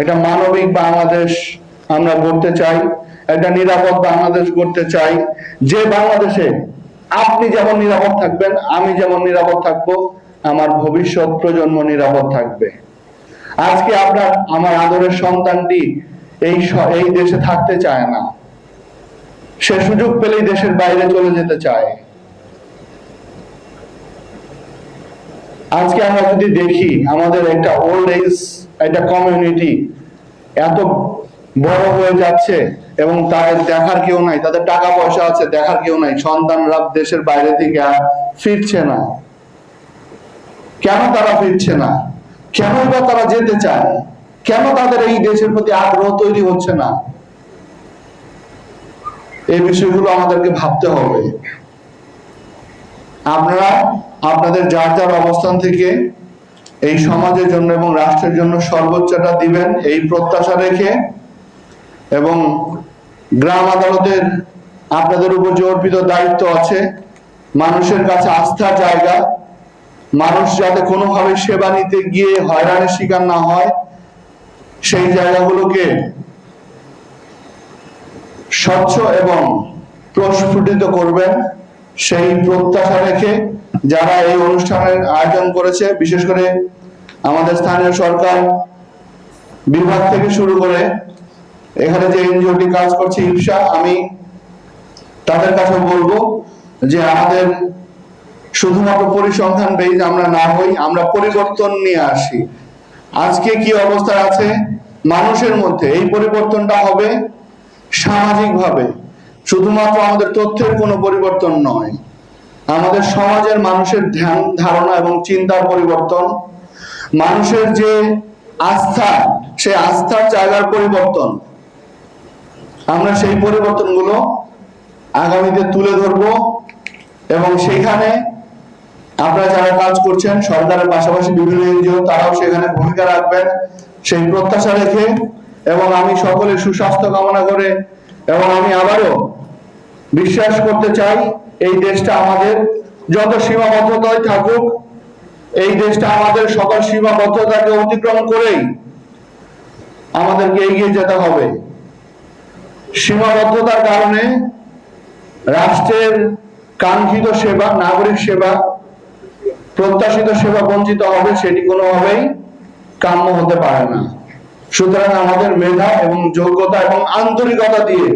একটা মানবিক বাংলাদেশ আমরা গড়তে চাই, একটা নিরাপদ বাংলাদেশ গড়তে চাই, যে বাংলাদেশে আপনি যেমন নিরাপদ থাকবেন, আমি যেমন নিরাপদ থাকবো, আমার ভবিষ্যৎ প্রজন্ম নিরাপদ থাকবে। আজকে আমার আদরের সন্তানটি এই দেশে থাকতে চায় না, সে সুযোগ পেলেই দেশের বাইরে চলে যেতে চায়। আজকে আমরা যদি দেখি আমাদের একটা ওল্ড এজ একটা কমিউনিটি এত বড় হয়ে যাচ্ছে এবং তাদের দেখার কেউ নাই, তাদের টাকা পয়সা আছে, দেখার কেউ নাই, সন্তানরা দেশের বাইরে থেকে ফিরছে না। কেন তারা ফিরছে না? কেন বা তারা যেতে চায়? কেন তাদের এই দেশের প্রতি আগ্রহ তৈরি হচ্ছে না? এই বিষয়গুলো আমাদেরকে ভাবতে হবে। আপনারা আপনাদের যার যার অবস্থান থেকে এই সমাজের জন্য এবং রাষ্ট্রের জন্য সর্বোচ্চটা দিবেন, এই প্রত্যাশা রেখে, এবং গ্রাম আদালতের আপনাদের উপর যে অর্পিত দায়িত্ব আছে, মানুষের কাছে আস্থার জায়গা, মানুষ যাতে কোনোভাবে সেবা নিতে গিয়ে হয়রানির শিকার না হয়, সেই জায়গাগুলোকে স্বচ্ছ এবং প্রস্ফুটিত করবেন, সেই প্রত্যাশা রেখে যারা এই অনুষ্ঠানের আয়োজন করেছে, বিশেষ করে আমাদের স্থানীয় সরকার বিভাগ থেকে শুরু করে এখানে যে এনজিওটি কাজ করছে ইপসা, আমি তাদের কাছে বলবো যে আমাদের শুধুমাত্র পরিসংখ্যান বেজ আমরা না হই, আমরা পরিবর্তন নিয়ে আসি। আজকে কি অবস্থা আছে মানুষের মধ্যে, এই পরিবর্তনটা হবে সামাজিকভাবে। শুধুমাত্র আমাদের তথ্যের কোনো পরিবর্তন নয়, আমাদের সমাজের মানুষের ধ্যান ধারণা এবং চিন্তার পরিবর্তন, মানুষের যে আস্থা, সেই আস্থার জায়গার পরিবর্তন। আমরা সেই পরিবর্তনগুলো আগামীতে তুলে ধরবো এবং সেইখানে আপনারা যারা কাজ করছেন, সরকারের পাশাপাশি বিভিন্ন এনজিও, তারাও সেখানে ভূমিকা রাখবেন, সেই প্রত্যাশা রেখে। এবং আমি সকলের সুস্বাস্থ্য কামনা করে, এবং আমি আবারও বিশ্বাস করতে চাই এই দেশটা আমাদের, যত সীমাবদ্ধতায় থাকুক, এই দেশটা আমাদের সকল সীমাবদ্ধতাকে অতিক্রম করেই আমাদেরকে এগিয়ে যেতে হবে। সীমাবদ্ধতার কারণে রাষ্ট্রের কাঙ্ক্ষিত সেবা, নাগরিক সেবা, প্রত্যাশিত সেবা বঞ্চিত হবে, সেটি কোনোভাবেই কাম্য হতে পারে না। সুতরাং আমাদের মেধা এবং যোগ্যতা এবং আন্তরিকতা দিয়ে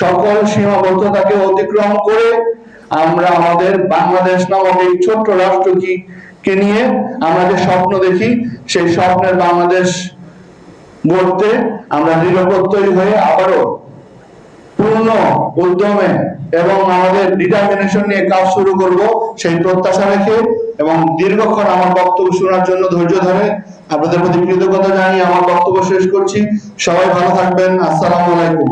সকল সীমাবদ্ধতাকে অতিক্রম করে আমরা আমাদের বাংলাদেশ নামক এই ছোট্ট রাষ্ট্রকে নিয়ে আমরা যে স্বপ্ন দেখি, সেই স্বপ্নের বাংলাদেশ গড়তে আমরা দৃঢ় প্রত্যয়ী হয়ে আবারও পূর্ণ উদ্যমে এবং আমাদের ডিটারমিনেশন নিয়ে কাজ শুরু করব, সেই প্রত্যাশা রেখে। এবং দীর্ঘক্ষণ আমার বক্তব্য শোনার জন্য ধৈর্য ধরে আপনাদের প্রতি কৃতজ্ঞতা জানিয়ে আমার বক্তব্য শেষ করছি। সবাই ভালো থাকবেন। আসসালামু আলাইকুম।